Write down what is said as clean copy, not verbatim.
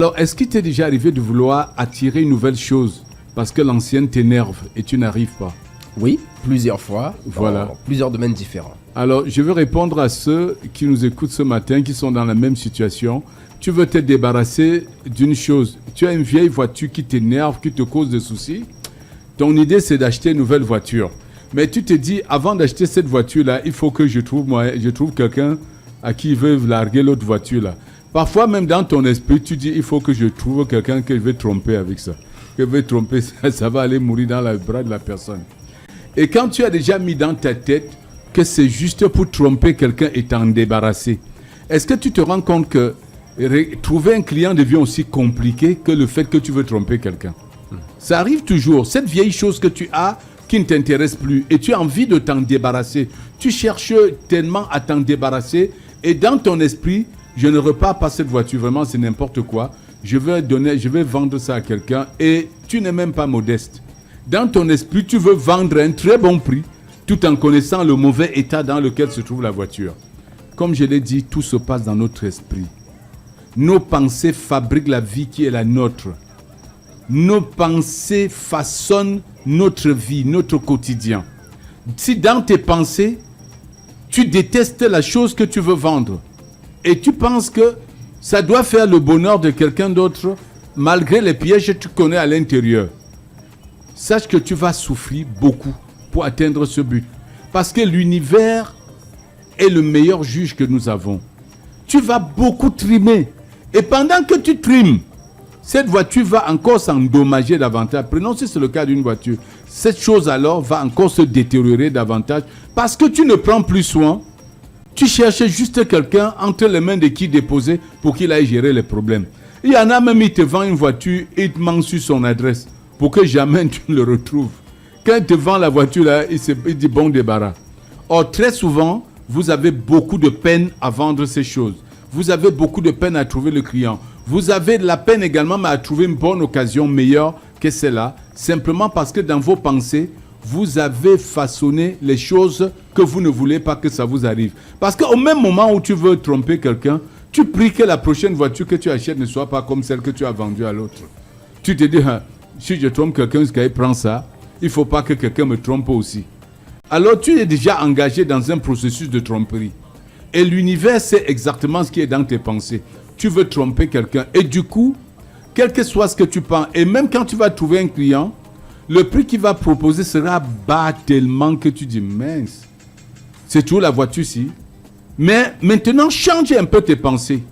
Alors, est-ce qu'il t'est déjà arrivé de vouloir attirer une nouvelle chose parce que l'ancienne t'énerve et tu n'arrives pas? Oui, plusieurs fois, Voilà. dans plusieurs domaines différents. Alors, je veux répondre à ceux qui nous écoutent ce matin, qui sont dans la même situation. Tu veux te débarrasser d'une chose. Tu as une vieille voiture qui t'énerve, qui te cause des soucis. Ton idée, c'est d'acheter une nouvelle voiture. Mais tu te dis, avant d'acheter cette voiture-là, il faut que je trouve quelqu'un à qui veut larguer l'autre voiture-là. Parfois, même dans ton esprit, tu dis, il faut que je trouve quelqu'un que je vais tromper avec ça. Que je vais tromper, ça va aller mourir dans le bras de la personne. Et quand tu as déjà mis dans ta tête que c'est juste pour tromper quelqu'un et t'en débarrasser, est-ce que tu te rends compte que trouver un client devient aussi compliqué que le fait que tu veux tromper quelqu'un? Ça arrive toujours. Cette vieille chose que tu as qui ne t'intéresse plus et tu as envie de t'en débarrasser. Tu cherches tellement à t'en débarrasser et dans ton esprit, je ne repars pas cette voiture, vraiment c'est n'importe quoi. Je vais vendre ça à quelqu'un et tu n'es même pas modeste. Dans ton esprit, tu veux vendre à un très bon prix tout en connaissant le mauvais état dans lequel se trouve la voiture. Comme je l'ai dit, tout se passe dans notre esprit. Nos pensées fabriquent la vie qui est la nôtre. Nos pensées façonnent notre vie, notre quotidien. Si dans tes pensées, tu détestes la chose que tu veux vendre et tu penses que ça doit faire le bonheur de quelqu'un d'autre malgré les pièges que tu connais à l'intérieur, sache que tu vas souffrir beaucoup pour atteindre ce but. Parce que l'univers est le meilleur juge que nous avons. Tu vas beaucoup trimer. Et pendant que tu trimes, cette voiture va encore s'endommager davantage. Prenons si c'est le cas d'une voiture. Cette chose alors va encore se détériorer davantage parce que tu ne prends plus soin. Tu cherches juste quelqu'un entre les mains de qui déposer pour qu'il aille gérer les problèmes. Il y en a même, il te vend une voiture et il te ment sur son adresse pour que jamais tu ne le retrouves. Quand il te vend la voiture, là, il dit bon débarras. Or, très souvent, vous avez beaucoup de peine à vendre ces choses. Vous avez beaucoup de peine à trouver le client. Vous avez de la peine également à trouver une bonne occasion meilleure que celle-là, simplement parce que dans vos pensées, vous avez façonné les choses que vous ne voulez pas que ça vous arrive. Parce qu'au même moment où tu veux tromper quelqu'un, tu pries que la prochaine voiture que tu achètes ne soit pas comme celle que tu as vendue à l'autre. Tu te dis, si je trompe quelqu'un, il prend ça, il ne faut pas que quelqu'un me trompe aussi. Alors tu es déjà engagé dans un processus de tromperie. Et l'univers sait exactement ce qui est dans tes pensées. Tu veux tromper quelqu'un. Et du coup, quel que soit ce que tu penses, et même quand tu vas trouver un client, le prix qu'il va proposer sera bas tellement que tu dis, mince, c'est toujours la voiture-ci. Mais maintenant, change un peu tes pensées.